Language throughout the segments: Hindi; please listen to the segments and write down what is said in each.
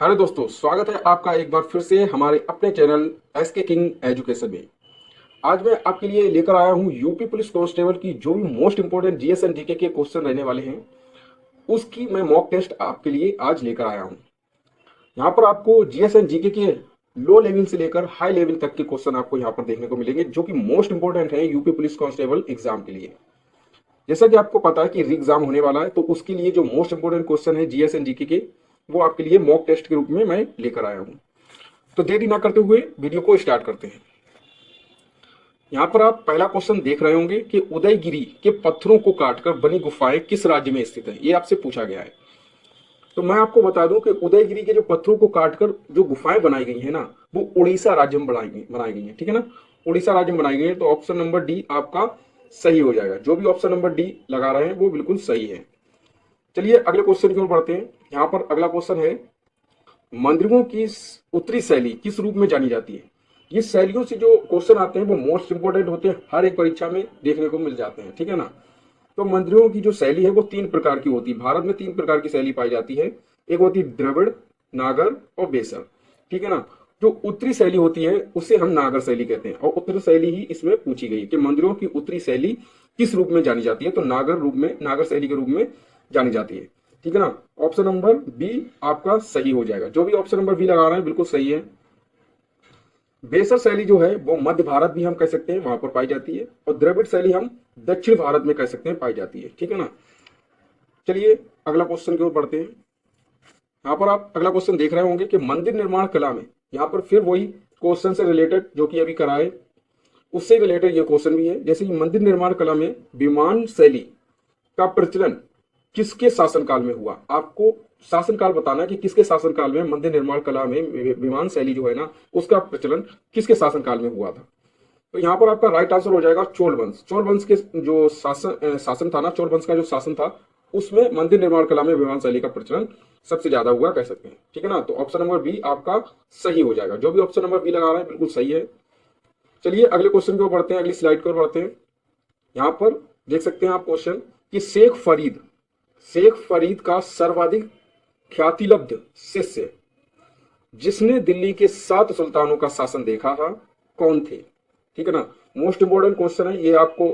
हेलो दोस्तों, स्वागत है आपका एक बार फिर से हमारे अपने चैनल एसके किंग एजुकेशन में। आज मैं आपके लिए लेकर आया हूं यूपी पुलिस कांस्टेबल की जो भी most important GS and GK के क्वेश्चन रहने वाले हैं, उसकी मैं मॉक टेस्ट आपके लिए आज लेकर आया हूं। यहाँ पर आपको जीएस एंड जीके के लो लेवल से लेकर हाई लेवल तक के क्वेश्चन आपको यहाँ पर देखने को मिलेंगे, जो कि मोस्ट इंपोर्टेंट है यूपी पुलिस कांस्टेबल एग्जाम के लिए। जैसा कि आपको पता है कि री एग्जाम होने वाला है, तो उसके लिए जो मोस्ट इंपोर्टेंट क्वेश्चन है जीएस एंड जीके के, वो आपके लिए मॉक टेस्ट के रूप में मैं लेकर आया हूँ। तो देरी ना करते हुए वीडियो को स्टार्ट करते हैं। यहाँ पर आप पहला क्वेश्चन देख रहे होंगे कि उदयगिरी के पत्थरों को काटकर बनी गुफाएं किस राज्य में स्थित है, ये आपसे पूछा गया है। तो मैं आपको बता दूं कि उदयगिरी के जो पत्थरों को काटकर जो गुफाएं बनाई गई है ना, वो उड़ीसा राज्य में बनाई गई है। ठीक है ना, उड़ीसा राज्य में बनाई गई है। तो ऑप्शन नंबर डी आपका सही हो जाएगा। जो भी ऑप्शन नंबर डी लगा रहे हैं वो बिल्कुल सही है। चलिए अगले क्वेश्चन की ओर बढ़ते हैं। यहाँ पर अगला क्वेश्चन है, मंदिरों की उत्तरी शैली किस रूप में जानी जाती है। ये शैलियों से जो क्वेश्चन आते हैं वो मोस्ट इंपोर्टेंट होते हैं, हर एक परीक्षा में देखने को मिल जाते हैं। ठीक है ना, तो मंदिरों की जो शैली है वो तीन प्रकार की होती है। भारत में तीन प्रकार की शैली पाई जाती है। एक होती है द्रविड़, नागर और बेसर। ठीक है ना, जो उत्तरी शैली होती है उसे हम नागर शैली कहते हैं, और उत्तरी शैली ही इसमें पूछी गई कि मंदिरों की उत्तरी शैली किस रूप में जानी जाती है, तो नागर रूप में, नागर शैली के रूप में जानी जाती है। ठीक है ना, ऑप्शन नंबर बी आपका सही हो जाएगा। जो भी ऑप्शन नंबर बी लगा रहे हैं बिल्कुल सही है। बेसर शैली जो है वो मध्य भारत भी हम कह सकते हैं, वहां पर पाई जाती है, और द्रविड़ शैली हम दक्षिण भारत में कह सकते हैं, पाई जाती है। ठीक है ना, चलिए अगला क्वेश्चन की ओर बढ़ते हैं। यहाँ पर आप अगला क्वेश्चन देख रहे होंगे कि मंदिर निर्माण कला में, यहाँ पर फिर वही क्वेश्चन से रिलेटेड जो कि अभी कराए उससे रिलेटेड ये क्वेश्चन भी है। जैसे कि मंदिर निर्माण कला में विमान शैली का प्रचलन किसके शासनकाल में हुआ। आपको शासनकाल बताना है कि किसके शासनकाल में मंदिर निर्माण कला में विमान शैली जो है ना, उसका प्रचलन किसके शासनकाल में हुआ था। तो यहाँ पर आपका राइट आंसर हो जाएगा चोल वंश। चोल वंश के जो शासन था ना, चोल वंश का जो शासन था, उसमें मंदिर निर्माण कला में विमान शैली का प्रचलन सबसे ज्यादा हुआ कह सकते हैं। ठीक है ना, तो ऑप्शन नंबर बी आपका सही हो जाएगा। जो भी ऑप्शन नंबर बी लगा रहा है बिल्कुल सही है। चलिए अगले क्वेश्चन की ओर बढ़ते हैं, अगली स्लाइड की ओर बढ़ते हैं। यहाँ पर देख सकते हैं आप क्वेश्चन कि शेख फरीद का सर्वाधिक ख्यातिलब्ध शिष्य जिसने दिल्ली के 7 सुल्तानों का शासन देखा था, कौन थे। ठीक है ना, मोस्ट इंपोर्टेंट क्वेश्चन है ये। आपको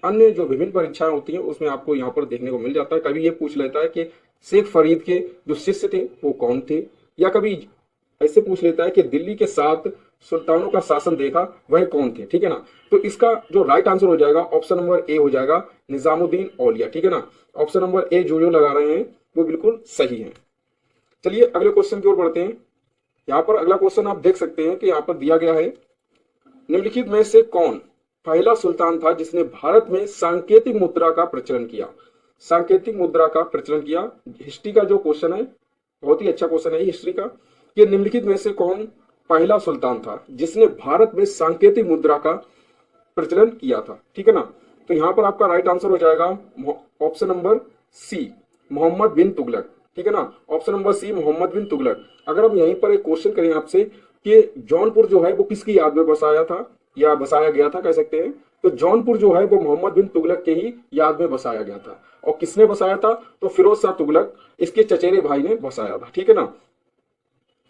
अन्य जो विभिन्न परीक्षाएं होती हैं उसमें आपको यहाँ पर देखने को मिल जाता है। कभी ये पूछ लेता है कि शेख फरीद के जो शिष्य थे वो कौन थे, या कभी ऐसे पूछ लेता है कि दिल्ली के 7 सुल्तानों का शासन देखा वह कौन थे। ठीक है ना, तो इसका जो राइट आंसर हो जाएगा ऑप्शन नंबर ए हो जाएगा, निजामुद्दीन औलिया। ठीक है ना, ऑप्शन नंबर ए जो लगा रहे हैं वो बिल्कुल सही है। चलिए अगले क्वेश्चन की ओर बढ़ते हैं। यहाँ पर अगला क्वेश्चन आप देख सकते हैं कि यहाँ पर दिया गया है, निम्नलिखित में से कौन पहला सुल्तान था जिसने भारत में सांकेतिक मुद्रा का प्रचलन किया। सांकेतिक मुद्रा का प्रचलन किया, हिस्ट्री का जो क्वेश्चन है, बहुत ही अच्छा क्वेश्चन है हिस्ट्री का, कि निम्नलिखित में से कौन पहला सुल्तान था जिसने भारत में सांकेतिक मुद्रा का प्रचलन किया था। ठीक है ना, तो यहाँ पर आपका राइट आंसर हो जाएगा ऑप्शन नंबर सी, मोहम्मद बिन तुगलक। ठीक है ना, ऑप्शन नंबर सी, मोहम्मद बिन तुगलक। अगर हम यहीं पर एक क्वेश्चन करें आपसे कि जौनपुर जो है वो किसकी याद में बसाया था या बसाया गया था कह सकते हैं, तो जौनपुर जो है वो मोहम्मद बिन तुगलक के ही याद में बसाया गया था। और किसने बसाया था, तो फिरोज शाह तुगलक, इसके चचेरे भाई ने बसाया था। ठीक है ना,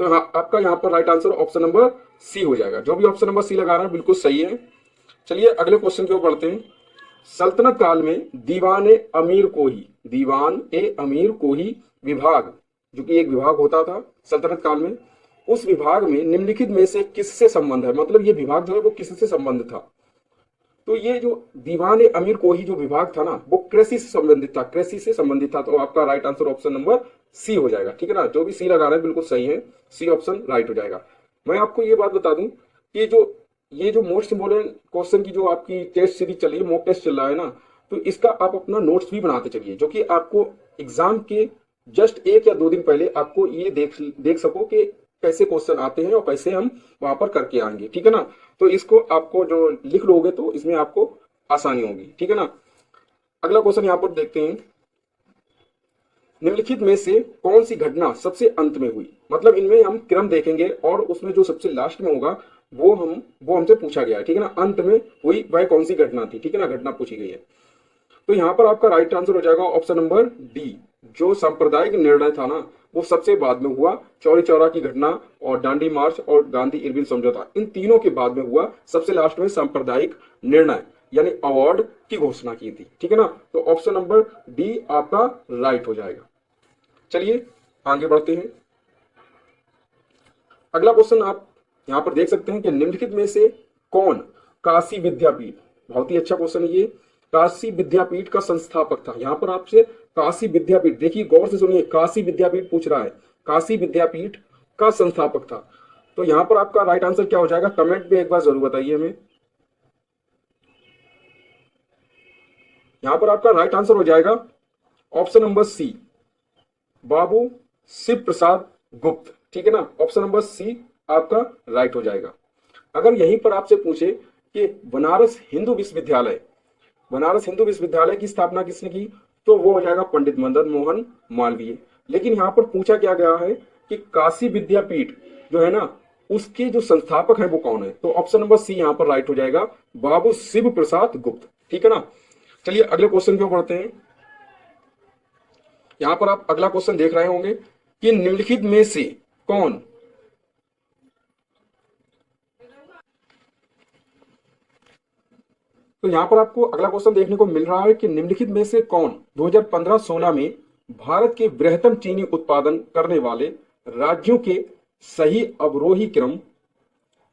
तो आपका यहाँ पर right answer option number C हो जाएगा। जो भी ऑप्शन नंबर सी लगा रहा है बिल्कुल सही है। चलिए अगले क्वेश्चन की ओर बढ़ते हैं। सल्तनत काल में दीवान ए अमीर को ही विभाग, जो कि एक विभाग होता था सल्तनत काल में, उस विभाग में निम्नलिखित में से किससे संबंध है। मतलब ये विभाग जो है वो किससे संबंध था। तो ये जो दीवान ए अमीर को ही जो विभाग था ना, वो कृषि से संबंधित था, कृषि से संबंधित था। तो आपका right answer option number C हो जाएगा। ठीक है ना, जो भी सी लगा रहे हैं बिल्कुल सही है, सी ऑप्शन राइट हो जाएगा। मैं आपको ये बात बता दूं कि ये जो मोस्ट इंपोर्टेंट क्वेश्चन की जो आपकी टेस्ट सीरीज चल रही है, मॉक टेस्ट चल रहा है ना, तो इसका आप अपना नोट्स भी बनाते चलिए, जो कि आपको एग्जाम के जस्ट 1 या 2 दिन पहले आपको ये देख सको कि कैसे क्वेश्चन आते हैं और कैसे हम वहां पर करके आएंगे। ठीक है ना, तो इसको आपको जो लिख लोगे तो इसमें आपको आसानी होगी। ठीक है ना, अगला क्वेश्चन यहाँ पर देखते हैं, निम्नलिखित में से कौन सी घटना सबसे अंत में हुई। मतलब इनमें हम क्रम देखेंगे और उसमें जो सबसे लास्ट में होगा वो हमसे पूछा गया है। ठीक है ना, अंत में हुई वह कौन सी घटना थी। ठीक है ना, घटना पूछी गई है। तो यहाँ पर आपका राइट आंसर हो जाएगा ऑप्शन नंबर डी। जो सांप्रदायिक निर्णय था ना वो सबसे बाद में हुआ। चौरी चौरा की घटना और दांडी मार्च और गांधी इरविन समझौता, इन तीनों के बाद में हुआ। सबसे लास्ट में सांप्रदायिक निर्णय यानी अवार्ड की घोषणा की थी। ठीक है ना, तो ऑप्शन नंबर डी आपका राइट हो जाएगा। चलिए आगे बढ़ते हैं। अगला क्वेश्चन आप यहां पर देख सकते हैं कि निम्नलिखित में से कौन काशी विद्यापीठ, बहुत ही अच्छा क्वेश्चन है ये, काशी विद्यापीठ का संस्थापक था। यहां पर आपसे काशी विद्यापीठ, देखिए गौर से सुनिए, काशी विद्यापीठ पूछ रहा है, काशी विद्यापीठ का संस्थापक था। तो यहां पर आपका राइट आंसर क्या हो जाएगा, कमेंट में एक बार जरूर बताइए हमें। यहां पर आपका राइट आंसर हो जाएगा ऑप्शन नंबर सी, बाबू शिव प्रसाद गुप्त। ठीक है ना, ऑप्शन नंबर सी आपका राइट हो जाएगा। अगर यहीं पर आपसे पूछे कि बनारस हिंदू विश्वविद्यालय, बनारस हिंदू विश्वविद्यालय की स्थापना किसने की, तो वो हो जाएगा पंडित मदन मोहन मालवीय। लेकिन यहां पर पूछा क्या गया है कि काशी विद्यापीठ जो है ना उसके जो संस्थापक है वो कौन है, तो ऑप्शन नंबर सी यहां पर राइट हो जाएगा, बाबू शिव प्रसाद गुप्त। ठीक है ना, चलिए अगले क्वेश्चन को पढ़ते हैं। यहां पर आप अगला क्वेश्चन देख रहे होंगे कि निम्नलिखित में से कौन, तो यहां पर आपको अगला क्वेश्चन देखने को मिल रहा है कि निम्नलिखित में से कौन 2015-16 में भारत के बृहत्तम चीनी उत्पादन करने वाले राज्यों के सही अवरोही क्रम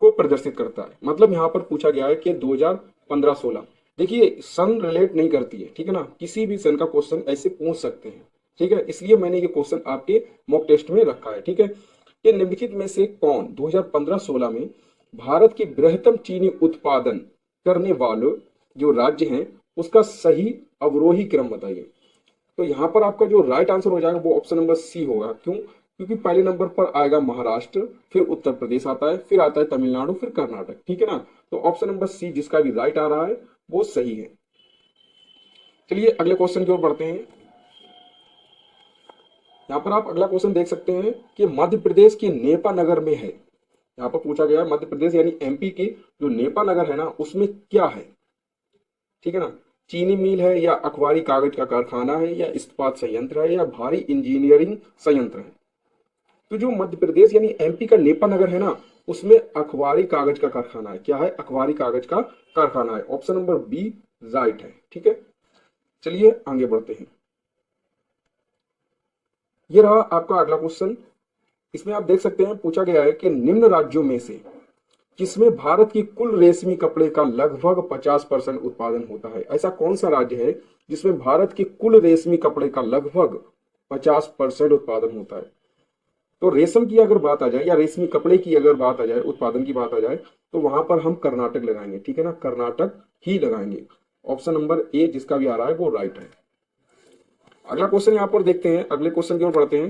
को प्रदर्शित करता है। मतलब यहां पर पूछा गया है कि 2015-16, देखिए सन रिलेट नहीं करती है। ठीक है ना, किसी भी सन का क्वेश्चन ऐसे पूछ सकते हैं। ठीक है, इसलिए मैंने ये क्वेश्चन आपके मॉक टेस्ट में रखा है। ठीक है, कि निम्नलिखित में से कौन 2015-16 में भारत के बृहत्तम चीनी उत्पादन करने वाले जो राज्य हैं उसका सही अवरोही क्रम बताइए। तो यहां पर आपका जो राइट आंसर हो जाएगा वो ऑप्शन नंबर सी होगा। क्यों, क्योंकि पहले नंबर पर आएगा महाराष्ट्र, फिर उत्तर प्रदेश आता है, फिर आता है तमिलनाडु, फिर कर्नाटक। ठीक है ना, तो ऑप्शन नंबर सी जिसका भी राइट आ रहा है वो सही है। चलिए अगले क्वेश्चन की ओर बढ़ते हैं। यहाँ पर आप अगला क्वेश्चन देख सकते हैं कि मध्य प्रदेश के नेपा नगर में है। यहाँ पर पूछा गया है मध्य प्रदेश यानी एमपी के जो नेपा नगर है ना उसमें क्या है। ठीक है ना, चीनी मिल है या अखबारी कागज का कारखाना है या इस्पात संयंत्र है या भारी इंजीनियरिंग संयंत्र है। तो जो मध्य प्रदेश यानी एमपी का नेपा नगर है ना उसमें अखबारी कागज का कारखाना है। क्या है, अखबारी कागज का कारखाना है। ऑप्शन नंबर बी राइट है। ठीक है, चलिए आगे बढ़ते हैं। ये रहा आपका अगला क्वेश्चन। इसमें आप देख सकते हैं पूछा गया है कि निम्न राज्यों में से किसमें भारत की कुल रेशमी कपड़े का लगभग 50% उत्पादन होता है। ऐसा कौन सा राज्य है जिसमें भारत की कुल रेशमी कपड़े का लगभग 50% उत्पादन होता है। तो रेशम की अगर बात आ जाए या रेशमी कपड़े की अगर बात आ जाए, उत्पादन की बात आ जाए, तो वहां पर हम कर्नाटक लगाएंगे। ठीक है ना, कर्नाटक ही लगाएंगे। ऑप्शन नंबर ए जिसका भी आ रहा है वो राइट है। अगला क्वेश्चन यहां पर देखते हैं, अगले क्वेश्चन की ओर बढ़ते हैं।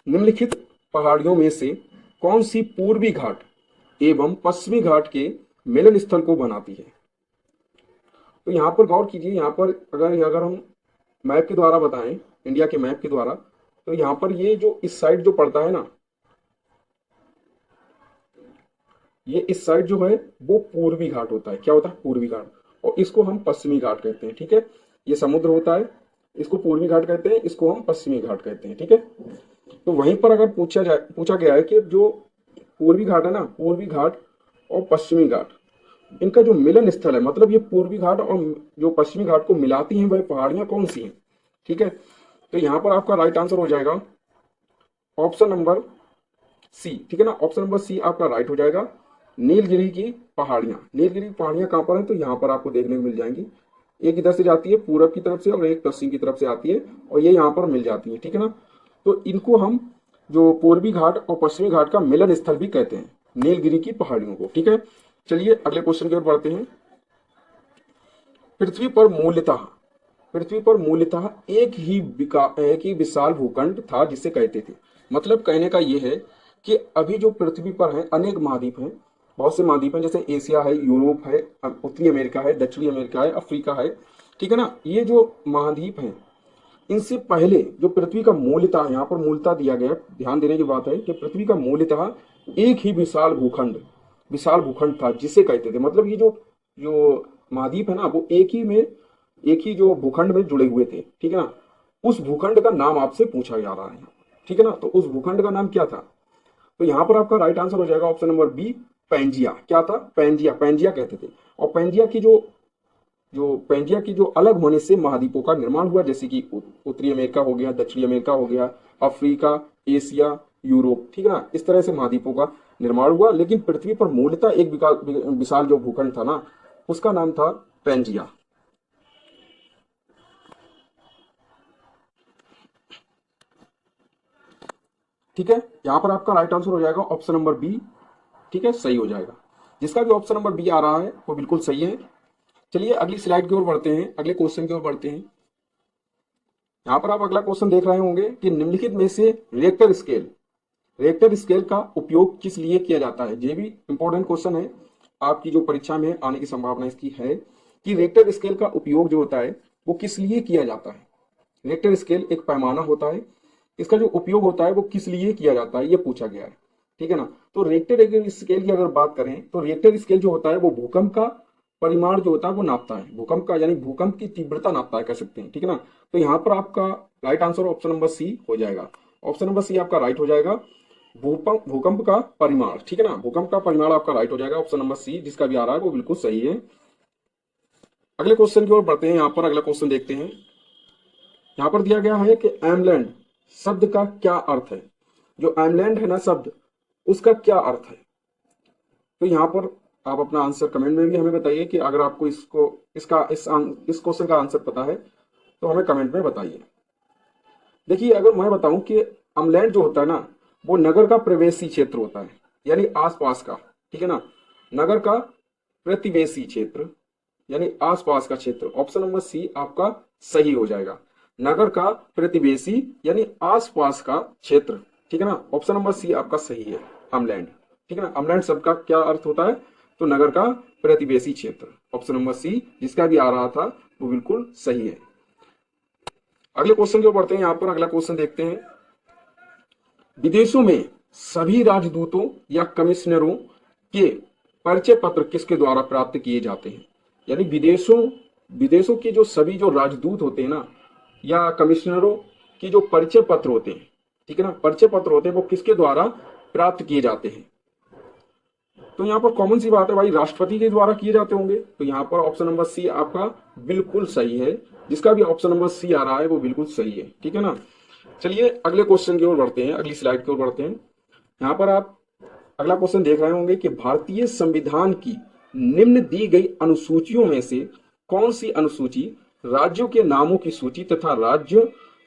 निम्नलिखित पहाड़ियों में से कौन सी पूर्वी घाट एवं पश्चिमी घाट के मिलन स्थल को बनाती है। तो यहां पर गौर कीजिए, यहां पर अगर हम मैप के द्वारा बताएं, इंडिया के मैप के द्वारा, तो यहां पर ये जो इस साइड जो पड़ता है ना, ये इस साइड जो है वो पूर्वी घाट होता है। क्या होता है, पूर्वी घाट, और इसको हम पश्चिमी घाट कहते हैं। ठीक है, ये समुद्र होता है, इसको पूर्वी घाट कहते हैं, इसको हम पश्चिमी घाट कहते हैं। ठीक है, तो वहीं पर अगर पूछा गया है कि जो पूर्वी घाट है ना, पूर्वी घाट और पश्चिमी घाट, इनका जो मिलन स्थल है, मतलब ये पूर्वी घाट और जो पश्चिमी घाट को मिलाती हैं वह पहाड़ियां कौन सी हैं। ठीक है, तो यहां पर आपका राइट आंसर हो जाएगा ऑप्शन नंबर सी। ठीक है ना, ऑप्शन नंबर सी आपका राइट हो जाएगा, नीलगिरी की पहाड़ियां। नीलगिरी की पहाड़ियां कहां पर है, तो यहां पर आपको देखने को मिल जाएंगी। एक इधर से जाती है पूरब की तरफ से और एक पश्चिम की तरफ से आती है, और ये यहाँ पर मिल जाती है। ठीक है ना, तो इनको हम जो पूर्वी घाट और पश्चिमी घाट का मिलन स्थल भी कहते हैं, नीलगिरी की पहाड़ियों को। ठीक है, चलिए अगले क्वेश्चन की ओर बढ़ते हैं। पृथ्वी पर मूलतः एक ही विशाल भूखंड था जिसे कहते थे। मतलब कहने का यह है कि अभी जो पृथ्वी पर है अनेक महाद्वीप हैं, बहुत से महाद्वीप हैं, जैसे एशिया है, यूरोप है, उत्तरी अमेरिका है, दक्षिणी अमेरिका है, अफ्रीका है। ठीक है ना, ये जो महाद्वीप हैं इनसे पहले जो पृथ्वी का मूलतः, यहाँ पर मूलतः दिया गया, ध्यान देने की बात है कि पृथ्वी का मूलतः एक ही विशाल भूखंड था जिसे कहते थे। मतलब ये जो जो महाद्वीप है ना वो एक ही में एक ही जो भूखंड में जुड़े हुए थे, ठीक है ना। उस भूखंड का नाम आपसे पूछा जा रहा है, ठीक है ना। तो उस भूखंड का नाम क्या था? तो यहाँ पर आपका राइट आंसर हो जाएगा ऑप्शन नंबर बी, पैंजिया। क्या था? पैंजिया, पैंजिया कहते थे। और पैंजिया की जो जो पैंजिया की जो अलग होने से महाद्वीपों का निर्माण हुआ, जैसे कि उत्तरी अमेरिका हो गया, दक्षिणी अमेरिका हो गया, अफ्रीका, एशिया, यूरोप, ठीक है ना। इस तरह से महाद्वीपों का निर्माण हुआ। लेकिन पृथ्वी पर मूलतः एक विशाल जो भूखंड था ना, उसका नाम था पैंजिया। ठीक है, यहां पर आपका राइट आंसर हो जाएगा ऑप्शन नंबर बी, ठीक है, सही हो जाएगा। जिसका भी ऑप्शन नंबर बी आ रहा है वो बिल्कुल सही है। चलिए अगली स्लाइड की ओर बढ़ते हैं, अगले क्वेश्चन की ओर बढ़ते हैं। यहाँ पर आप अगला क्वेश्चन देख रहे होंगे कि निम्नलिखित में से रिएक्टर स्केल का उपयोग किस लिए किया जाता है। ये भी इंपॉर्टेंट क्वेश्चन है, आपकी जो परीक्षा में आने की संभावना इसकी है कि रिएक्टर स्केल का उपयोग जो होता है वो किस लिए किया जाता है। रिएक्टर स्केल एक पैमाना होता है, इसका जो उपयोग होता है वो किस लिए किया जाता है, ये पूछा गया है, ठीक है ना। तो रिएक्टर स्केल की अगर बात करें तो रिएक्टर स्केल जो होता है वो भूकंप का परिमाण जो होता है वो नापता है, भूकंप का यानी भूकंप की तीव्रता नापता है, कह सकते हैं, ठीक है ना। तो यहाँ पर आपका right answer option number C हो जाएगा। ऑप्शन नंबर सी आपका राइट हो जाएगा, भूकंप का परिमाण, ठीक है ना। भूकंप का परिमाण आपका राइट हो जाएगा, ऑप्शन नंबर सी जिसका भी आ रहा है वो बिल्कुल सही है। अगले क्वेश्चन की ओर बढ़ते हैं। यहाँ पर अगला क्वेश्चन देखते हैं। यहाँ पर दिया गया है कि एमलैंड शब्द का क्या अर्थ है। जो एमलैंड है ना शब्द, उसका क्या अर्थ है। तो यहाँ पर आप अपना आंसर कमेंट में भी हमें बताइए कि अगर आपको इस क्वेश्चन का आंसर पता है तो हमें कमेंट में बताइए। देखिए अगर मैं बताऊं कि अमलैंड जो होता है ना वो नगर का प्रवेशी क्षेत्र होता है, यानी आसपास का, ठीक है ना। नगर का प्रतिवेशी क्षेत्र यानी आसपास का क्षेत्र। ऑप्शन नंबर सी आपका सही हो जाएगा, नगर का प्रतिवेशी यानी आसपास का क्षेत्र, ठीक है ना। ऑप्शन नंबर सी आपका सही है, अमलैंड, ठीक है ना। अमलैंड शब्द का क्या अर्थ होता है, तो नगर का प्रतिवेशी क्षेत्र। ऑप्शन नंबर सी जिसका भी आ रहा था वो बिल्कुल सही है। अगले क्वेश्चन की ओर बढ़ते हैं। यहाँ पर अगला क्वेश्चन देखते हैं। विदेशों में सभी राजदूतों या कमिश्नरों के परिचय पत्र किसके द्वारा प्राप्त किए जाते हैं। यानी विदेशों के जो सभी जो राजदूत होते हैं ना या कमिश्नरों की जो परिचय पत्र होते हैं, ठीक है ना, परिचय पत्र होते हैं वो किसके द्वारा प्राप्त किए जाते हैं। तो यहाँ पर कॉमन सी बात है भाई, राष्ट्रपति के द्वारा किए जाते होंगे। तो यहाँ पर ऑप्शन नंबर सी आपका बिल्कुल सही है, जिसका भी ऑप्शन नंबर सी आ रहा है वो बिल्कुल सही है, ठीक है ना। चलिए अगले क्वेश्चन की ओर बढ़ते हैं, अगली स्लाइड की ओर बढ़ते हैं। यहाँ पर आप अगला क्वेश्चन देख रहे होंगे कि भारतीय संविधान की निम्न दी गई अनुसूचियों में से कौन सी अनुसूची राज्यों के नामों की सूची तथा राज्य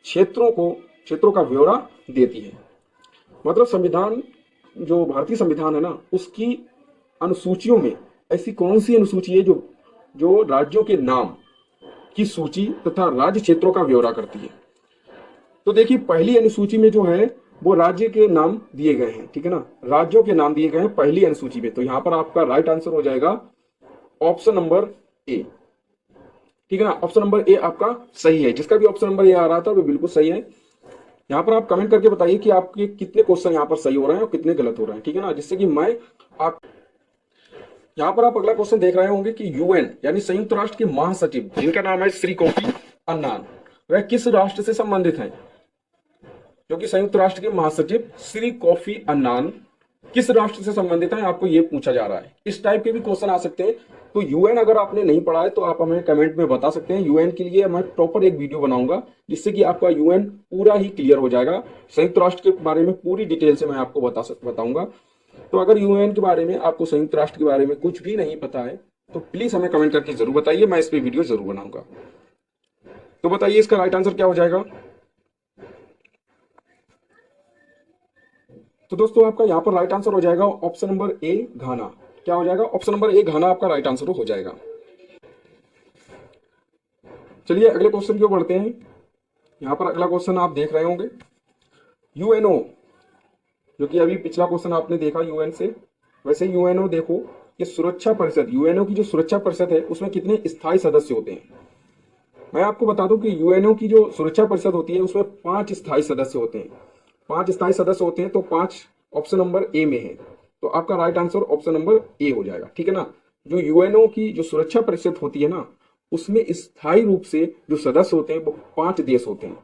क्षेत्रों का ब्यौरा देती है। मतलब संविधान, जो भारतीय संविधान है ना, उसकी अनुसूचियों में ऐसी कौन सी अनुसूची है जो जो राज्यों के नाम की सूची तथा राज्य क्षेत्रों का ब्यौरा करती है। तो देखिए पहली अनुसूची में जो है वो राज्य के नाम दिए गए हैं, ठीक है ना, राज्यों के नाम दिए गए हैं पहली अनुसूची में। तो यहां पर आपका राइट आंसर हो जाएगा ऑप्शन नंबर ए, ठीक है ना। ऑप्शन नंबर ए आपका सही है, जिसका भी ऑप्शन नंबर ए आ रहा था वो बिल्कुल सही है। यहाँ पर आप कमेंट करके बताइए कि आपके कितने क्वेश्चन यहाँ पर सही हो रहे हैं और कितने गलत हो रहे हैं, ठीक है ना, जिससे कि मैं आप यहाँ पर आप अगला क्वेश्चन देख रहे होंगे कि यूएन यानी संयुक्त राष्ट्र के महासचिव जिनका नाम है श्री कोफी अन्नान, वह किस राष्ट्र से संबंधित हैं। जो कि संयुक्त राष्ट्र के महासचिव श्री कोफी अन्नान किस राष्ट्र से संबंधित है, आपको ये पूछा जा रहा है। इस टाइप के भी क्वेश्चन आ सकते हैं। तो यूएन अगर आपने नहीं पढ़ा है तो आप हमें कमेंट में बता सकते हैं। यूएन के लिए मैं प्रॉपर एक वीडियो बनाऊंगा जिससे कि आपका यूएन पूरा ही क्लियर हो जाएगा। संयुक्त राष्ट्र के बारे में पूरी डिटेल से मैं आपको बताऊंगा। तो अगर यूएन के बारे में, आपको संयुक्त राष्ट्र के बारे में कुछ भी नहीं पता है तो प्लीज हमें कमेंट करके जरूर बताइए, मैं इस पर वीडियो जरूर बनाऊंगा। तो बताइए इसका राइट आंसर क्या हो जाएगा। तो दोस्तों आपका यहाँ पर राइट आंसर हो जाएगा ऑप्शन नंबर ए घाना। क्या हो जाएगा, ऑप्शन नंबर ए घाना आपका राइट आंसर हो जाएगा। चलिए अगले क्वेश्चन की ओर बढ़ते हैं। यहाँ पर अगला क्वेश्चन आप देख रहे होंगे यूएनओ, जो कि अभी पिछला क्वेश्चन आपने देखा यूएन से, वैसे यूएनओ देखो कि सुरक्षा परिषद, यूएनओ की जो सुरक्षा परिषद है उसमें कितने स्थायी सदस्य होते हैं। मैं आपको बता दूं कि यूएनओ की जो सुरक्षा परिषद होती है उसमें 5 स्थायी सदस्य होते हैं। 5 स्थायी सदस्य होते हैं, तो 5 ऑप्शन नंबर ए में है। तो आपका right answer option number A हो जाएगा, ठीक है ना। जो यूएनओ की जो सुरक्षा परिषद होती है ना, उसमें स्थायी रूप से जो सदस्य होते हैं वो 5 देश होते हैं,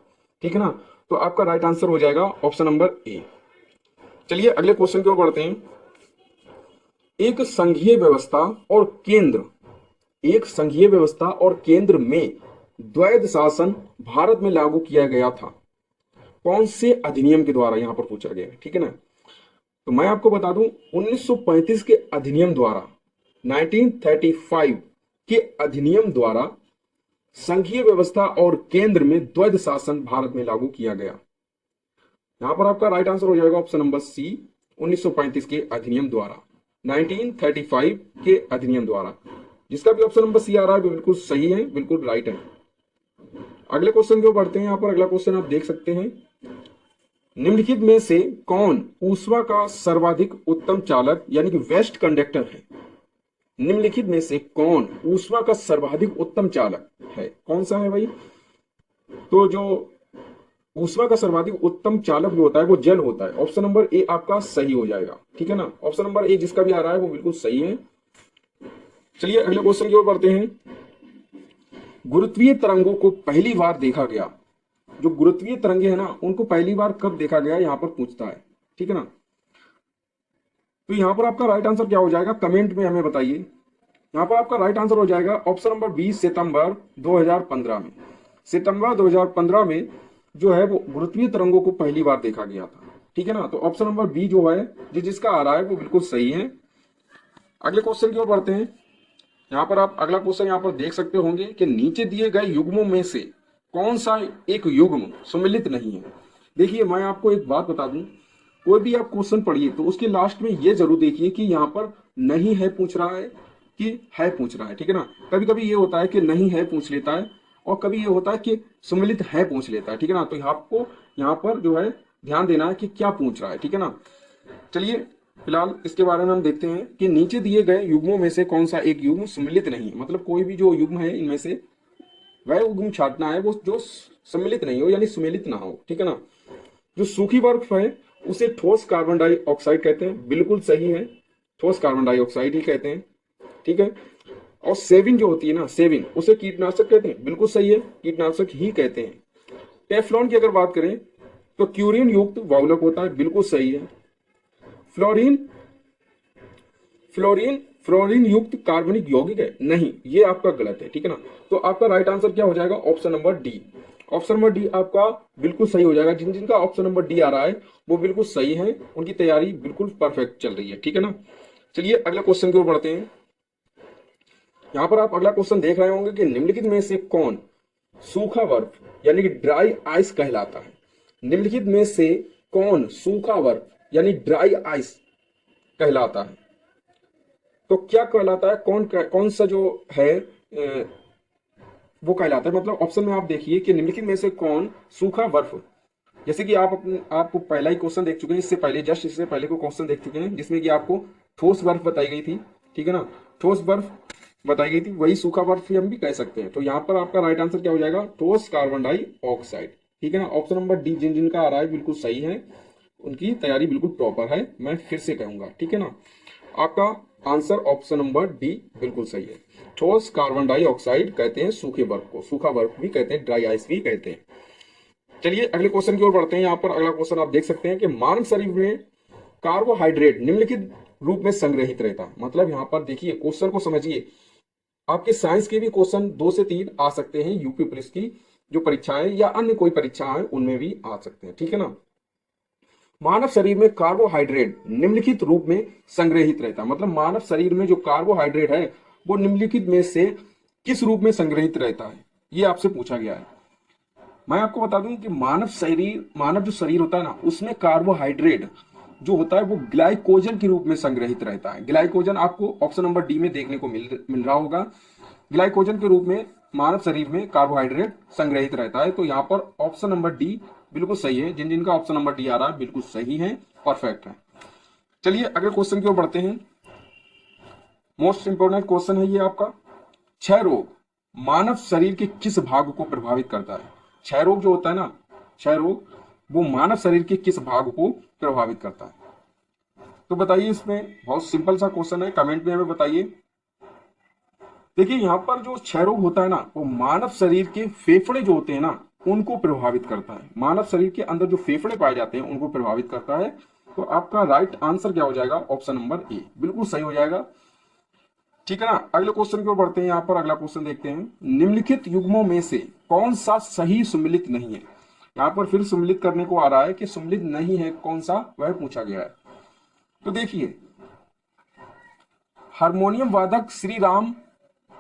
ठीक है ना। तो आपका राइट आंसर हो जाएगा ऑप्शन नंबर ए। चलिए अगले क्वेश्चन की ओर बढ़ते हैं। एक संघीय व्यवस्था और केंद्र एक संघीय व्यवस्था और केंद्र में द्वैध शासन भारत में लागू किया गया था, कौन से अधिनियम के द्वारा, यहां पर पूछा गया है, ठीक है ना। तो मैं आपको बता दूं 1935 के अधिनियम द्वारा, 1935 के अधिनियम द्वारा संघीय व्यवस्था और केंद्र में द्वैध शासन भारत में लागू किया गया। यहां पर आपका राइट आंसर हो जाएगा ऑप्शन नंबर सी, 1935 के अधिनियम द्वारा, 1935 के अधिनियम द्वारा। जिसका भी ऑप्शन नंबर सी आ रहा है वो बिल्कुल सही है, बिल्कुल राइट है। अगले क्वेश्चन को पढ़ते हैं। यहां पर अगला क्वेश्चन आप देख सकते हैं, निम्नलिखित में से कौन ऊष्मा का सर्वाधिक उत्तम चालक यानी कि बेस्ट कंडक्टर है। निम्नलिखित में से कौन ऊष्मा का सर्वाधिक उत्तम चालक है, कौन सा है भाई। तो जो ऊष्मा का सर्वाधिक उत्तम चालक जो होता है वो जल होता है। ऑप्शन नंबर ए आपका सही हो जाएगा, ठीक है ना। ऑप्शन नंबर ए जिसका भी आ रहा है वो बिल्कुल सही है। चलिए अगले क्वेश्चन की ओर बढ़ते हैं। गुरुत्वीय तरंगों को पहली बार देखा गया, जो गुरुत्वीय तरंगे है ना उनको पहली बार कब देखा गया, यहां पर पूछता है, ठीक है ना। तो यहां पर आपका राइट आंसर क्या हो जाएगा, कमेंट में हमें बताइए। यहां पर आपका राइट आंसर हो जाएगा ऑप्शन नंबर बी, सितंबर 2015 में। सितंबर 2015 में जो है वो गुरुत्वीय तरंगों को पहली बार देखा गया था, ठीक है ना। तो ऑप्शन नंबर बी जो है जिसका आ रहा है वो बिल्कुल सही है। अगले क्वेश्चन की ओर बढ़ते हैं। यहाँ पर आप अगला क्वेश्चन यहाँ पर देख सकते होंगे कि नीचे दिए गए युग्मों में से कौन सा एक युग्म सम्मिलित नहीं है। देखिए मैं आपको एक बात बता दूं, कोई भी आप क्वेश्चन पढ़िए तो उसके लास्ट में ये जरूर देखिए कि यहाँ पर नहीं है पूछ रहा है कि है पूछ रहा है, ठीक है ना। कभी कभी ये होता है कि नहीं है पूछ लेता है और कभी ये होता है कि सम्मिलित है पूछ लेता है, ठीक है ना। तो आपको यहाँ पर जो है ध्यान देना है कि क्या पूछ रहा है, ठीक है ना। चलिए फिलहाल इसके बारे में हम देखते हैं कि नीचे दिए गए युग्मों में से कौन सा एक युग्म सम्मिलित नहीं है। मतलब कोई भी जो युग्म है इनमें से वह युग्म छांटना है वो जो सम्मिलित नहीं हो यानी सुमेलित ना हो, ठीक है ना। जो सूखी बर्फ है उसे ठोस कार्बन डाइऑक्साइड कहते हैं, बिल्कुल सही है, ठोस कार्बन डाइऑक्साइड ही कहते हैं, ठीक है। और सेविन जो होती है ना, सेविन उसे कीटनाशक कहते हैं, बिल्कुल सही है, कीटनाशक ही कहते हैं। टेफ्लॉन की अगर बात करें तो क्यूरिन युक्त वाउलक होता है, बिल्कुल सही है। फ्लोरीन फ्लोरीन फ्लोरीन युक्त कार्बनिक यौगिक है, नहीं, ये आपका गलत है, ठीक है ना। तो आपका राइट आंसर क्या हो जाएगा, option number D. Option number D आपका बिल्कुल सही हो जाएगा। जिन जिनका ऑप्शन नंबर डी आ रहा है वो बिल्कुल सही है, उनकी तैयारी बिल्कुल परफेक्ट चल रही है, ठीक है ना। चलिए अगले क्वेश्चन की ओर बढ़ते हैं। यहाँ पर आप अगला क्वेश्चन देख रहे होंगे कि निम्नलिखित में से कौन सूखा बर्फ यानी कि ड्राई आइस कहलाता है। निम्नलिखित में से कौन सूखा बर्फ यानी ड्राई आइस कहलाता है। तो क्या कहलाता है, कौन सा जो है वो कहलाता है। मतलब ऑप्शन में आप देखिए कि निम्नलिखित में से कौन सूखा बर्फ, जैसे कि आपको पहला ही क्वेश्चन देख चुके हैं, इससे पहले जस्ट इससे पहले को क्वेश्चन देख चुके हैं जिसमें कि आपको ठोस बर्फ बताई गई थी, ठीक है ना। ठोस बर्फ बताई गई थी, वही सूखा बर्फ हम भी कह सकते हैं। तो यहाँ पर आपका राइट आंसर क्या हो जाएगा, ठोस कार्बन डाइऑक्साइड, ठीक है ना। ऑप्शन नंबर डी जिन जिनका आ रहा है बिल्कुल सही है, उनकी तैयारी बिल्कुल प्रॉपर है, मैं फिर से कहूंगा, ठीक है ना। आपका आंसर ऑप्शन नंबर डी बिल्कुल सही है। ठोस कार्बन डाइऑक्साइड कहते हैं सूखे बर्फ को, सूखा बर्फ भी कहते हैं, ड्राई आइस भी कहते हैं। चलिए अगले क्वेश्चन की ओर बढ़ते हैं। यहाँ पर अगला क्वेश्चन आप देख सकते हैं कि मानव शरीर में कार्बोहाइड्रेट निम्नलिखित रूप में संग्रहित रहता है। मतलब यहाँ पर देखिए क्वेश्चन को समझिए, आपके साइंस के भी क्वेश्चन 2 से 3 आ सकते हैं, यूपी पुलिस की जो परीक्षाएं या अन्य कोई परीक्षाएं उनमें भी आ सकते हैं, ठीक है ना। मानव शरीर में कार्बोहाइड्रेट निम्नलिखित रूप में संग्रहित रहता है। मतलब मानव शरीर में जो कार्बोहाइड्रेट है वो निम्नलिखित में से किस रूप में संग्रहित रहता है, ये आपसे पूछा गया है। मैं आपको बता दूं कि मानव जो शरीर होता है ना उसमें कार्बोहाइड्रेट जो होता है वो ग्लाइकोजन के रूप में संग्रहित रहता है। ग्लाइकोजन आपको ऑप्शन नंबर डी में देखने को मिल रहा होगा। ग्लाइकोजन के रूप में मानव शरीर में कार्बोहाइड्रेट संग्रहित रहता है। तो यहाँ पर ऑप्शन नंबर डी बिल्कुल सही है। जिन जिनका ऑप्शन नंबर डी आ रहा है बिल्कुल सही है, परफेक्ट है। चलिए अगले क्वेश्चन की ओर बढ़ते हैं। मोस्ट इंपोर्टेंट क्वेश्चन है ये आपका, क्षय रोग मानव शरीर के किस भाग को प्रभावित करता है। क्षय रोग जो होता है ना, क्षय रोग वो मानव शरीर के किस भाग को प्रभावित करता है। तो बताइए, इसमें बहुत सिंपल सा क्वेश्चन है, कमेंट में हमें बताइए। देखिए यहाँ पर जो क्षय रोग होता है ना, वो मानव शरीर के फेफड़े जो होते हैं ना, उनको प्रभावित करता है। मानव शरीर के अंदर जो फेफड़े पाए जाते हैं उनको प्रभावित करता है। तो आपका राइट आंसर क्या हो जाएगा? ऑप्शन नंबर ए बिल्कुल सही हो जाएगा। ठीक है ना। अगले क्वेश्चन की ओर बढ़ते हैं। यहाँ पर अगला क्वेश्चन देखते हैं, निम्नलिखित युग्मों में से कौन सा सही सुमेलित नहीं है? यहाँ पर फिर सुमेलित करने को आ रहा है कि सुमेलित नहीं है कौन सा, वह पूछा गया है। तो देखिए, हारमोनियम वादक श्री राम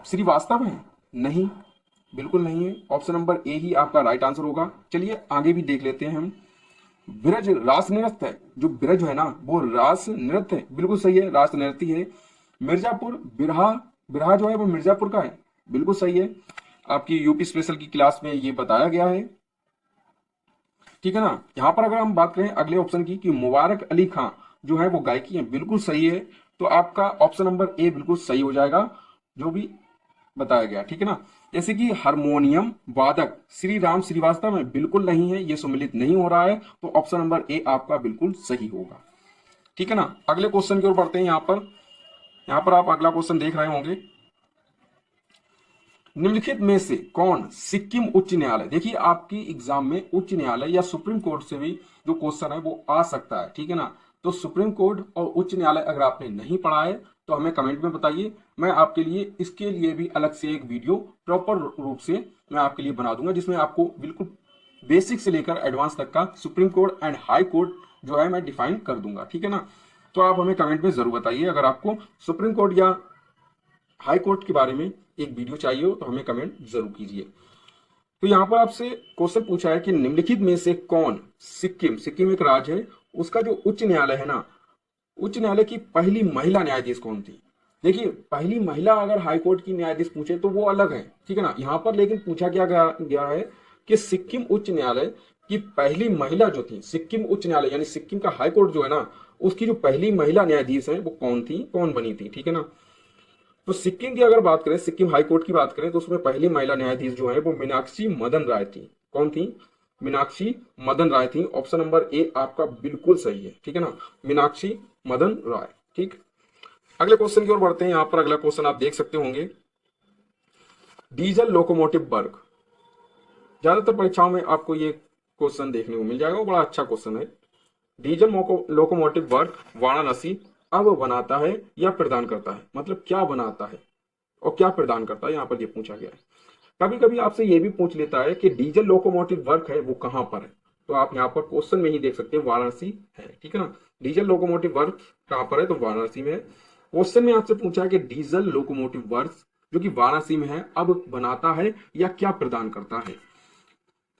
श्रीवास्तव है? नहीं, बिल्कुल नहीं है। ऑप्शन नंबर ए ही आपका राइट आंसर होगा। चलिए आगे भी देख लेते हैं हम। ब्रज रास नृत्य है, जो ब्रज है ना वो रास नृत्य है, बिल्कुल सही है, रास नृत्य है। मिर्जापुर बिरहा, बिरहा जो है वो मिर्जापुर का है, बिल्कुल सही है। आपकी यूपी स्पेशल की क्लास में ये बताया गया है। ठीक है ना। यहाँ पर अगर हम बात करें अगले ऑप्शन की कि मुबारक अली खां जो है वो गायकी है, बिल्कुल सही है। तो आपका ऑप्शन नंबर ए बिल्कुल सही हो जाएगा, जो भी बताया गया। ठीक है ना। जैसे कि हारमोनियम वादक श्री राम श्रीवास्तव में, बिल्कुल नहीं है, ये सम्मिलित नहीं हो रहा है। तो ऑप्शन नंबर ए आपका बिल्कुल सही होगा। ठीक है ना। अगले क्वेश्चन की ओर बढ़ते हैं। यहाँ पर आप अगला क्वेश्चन देख रहे होंगे, निम्नलिखित में से कौन सिक्किम उच्च न्यायालय, देखिए आपकी एग्जाम में उच्च न्यायालय या सुप्रीम कोर्ट से भी जो क्वेश्चन है वो आ सकता है। ठीक है ना। तो सुप्रीम कोर्ट और उच्च न्यायालय अगर आपने नहीं पढ़ा है तो हमें कमेंट में बताइए, मैं आपके लिए इसके लिए भी अलग से एक वीडियो प्रॉपर रूप से मैं आपके लिए बना दूंगा, जिसमें आपको बिल्कुल बेसिक से लेकर एडवांस तक का supreme court and high court जो है मैं डिफाइन कर दूंगा। ठीक है ना। तो आप हमें कमेंट में जरूर बताइए, अगर आपको सुप्रीम कोर्ट या हाई कोर्ट के बारे में एक वीडियो चाहिए हो तो हमें कमेंट जरूर कीजिए। तो यहाँ पर आपसे क्वेश्चन पूछा है कि निम्नलिखित में से कौन सिक्किम एक राज्य है, उसका जो उच्च न्यायालय है ना, उच्च न्यायालय की पहली महिला न्यायाधीश कौन थी? देखिए पहली महिला अगर हाई कोर्ट की न्यायाधीश पूछे तो वो अलग है। ठीक है ना। यहाँ पर लेकिन पूछा क्या गया है कि सिक्किम उच्च न्यायालय की पहली महिला जो थी, सिक्किम उच्च न्यायालय यानी सिक्किम का हाई कोर्ट जो है ना, उसकी जो पहली महिला न्यायाधीश है वो कौन थी, कौन बनी थी? ठीक है ना। तो सिक्किम की अगर बात करें, सिक्किम हाई कोर्ट की बात करें, तो उसमें पहली महिला न्यायाधीश जो है वो मीनाक्षी मदन राय थी। कौन थी? मीनाक्षी मदन राय थी। ऑप्शन नंबर ए आपका बिल्कुल सही है। ठीक है ना। मीनाक्षी मदन राय। ठीक। अगले क्वेश्चन की ओर बढ़ते हैं। यहाँ पर अगला क्वेश्चन आप देख सकते होंगे, डीजल लोकोमोटिव वर्क, ज्यादातर परीक्षाओं में आपको ये क्वेश्चन देखने को मिल जाएगा, वो बड़ा अच्छा क्वेश्चन है। डीजल लोकोमोटिव वर्क वाराणसी अब बनाता है या प्रदान करता है, मतलब क्या बनाता है और क्या प्रदान करता है, यहाँ पर ये पूछा गया है। कभी कभी आपसे ये भी पूछ लेता है कि डीजल लोकोमोटिव वर्क है वो कहाँ पर है, तो आप यहाँ पर क्वेश्चन में ही देख सकते हैं वाराणसी है। ठीक है ना। डीजल लोकोमोटिव वर्क कहाँ पर है, तो वाराणसी में है। क्वेश्चन में आपसे पूछा है कि डीजल लोकोमोटिव वर्क जो कि वाराणसी में है अब बनाता है या क्या प्रदान करता है।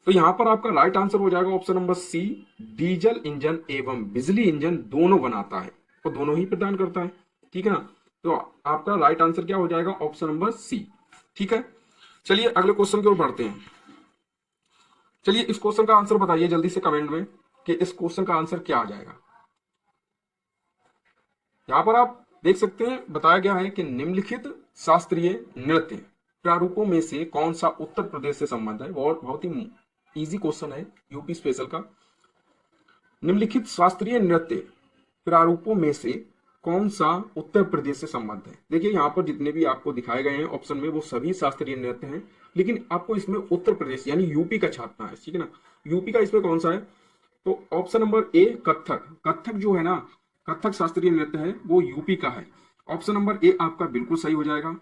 तो यहां पर आपका राइट आंसर हो जाएगा option number C, diesel engine एवं बिजली इंजन दोनों बनाता है और दोनों ही प्रदान करता है। ठीक है ना। तो आपका राइट आंसर क्या हो जाएगा? Option number C. ठीक है। चलिए अगले क्वेश्चन की ओर बढ़ते हैं। चलिए इस क्वेश्चन का आंसर बताइए जल्दी से कमेंट में कि इस क्वेश्चन का आंसर क्या आ जाएगा। यहां पर आप देख सकते हैं बताया गया है कि निम्नलिखित शास्त्रीय नृत्य प्रारूपों में से कौन सा उत्तर प्रदेश से संबंध है। बहुत ही इजी क्वेश्चन है यूपी स्पेशल का। निम्नलिखित शास्त्रीय नृत्य प्रारूपों में से कौन सा उत्तर प्रदेश से संबंध है? देखिए यहाँ पर जितने भी आपको दिखाए गए हैं ऑप्शन में वो सभी शास्त्रीय नृत्य हैं, लेकिन आपको इसमें उत्तर प्रदेश यानी यूपी का छापना है। ठीक है ना। यूपी का इसमें कौन सा है? तो option number A Kathak. Kathak जो है ना, कथक शास्त्रीय नृत्य है वो यूपी का है। ऑप्शन नंबर ए आपका बिल्कुल सही हो जाएगा।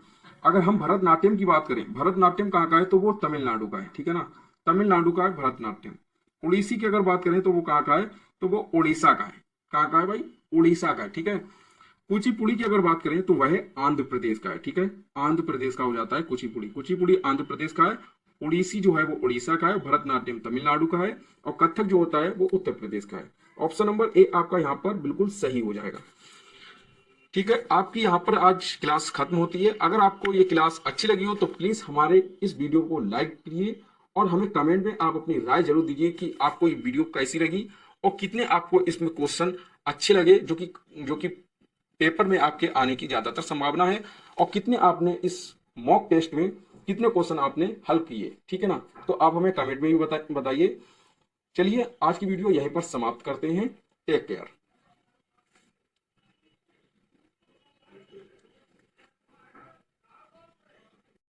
अगर हम भरतनाट्यम की बात करें, भरतनाट्यम कहाँ का है, तो वो तमिलनाडु का है। ठीक है ना। तमिलनाडु का है भरतनाट्यम। उड़ीसी की अगर बात करें तो वो कहाँ का है, तो वो उड़ीसा का है। कहाँ का है भाई? उड़ीसा का है। ठीक है। कुचिपुड़ी की अगर बात करें तो वह आंध्र प्रदेश का है। ठीक है। आंध्र प्रदेश का हो जाता है कुचिपुड़ी। कुचिपुड़ी आंध्र प्रदेश का है। उड़ीसी जो है वो उड़ीसा का है। भरतनाट्यम तमिलनाडु का है। और कथक जो होता है वो उत्तर प्रदेश का है। ऑप्शन नंबर ए आपका यहाँ पर बिल्कुल सही हो जाएगा। ठीक है। आपकी यहाँ पर आज क्लास खत्म होती है। अगर आपको ये क्लास अच्छी लगी हो तो प्लीज हमारे इस वीडियो को लाइक करिए और हमें कमेंट में आप अपनी राय जरूर दीजिए कि आपको ये वीडियो कैसी लगी और कितने आपको इसमें क्वेश्चन अच्छे लगे जो कि पेपर में आपके आने की ज्यादातर संभावना है, और कितने आपने इस मॉक टेस्ट में कितने क्वेश्चन आपने हल किए। ठीक है ना। तो आप हमें कमेंट में भी बताइए। चलिए आज की वीडियो यहीं पर समाप्त करते हैं। Take care.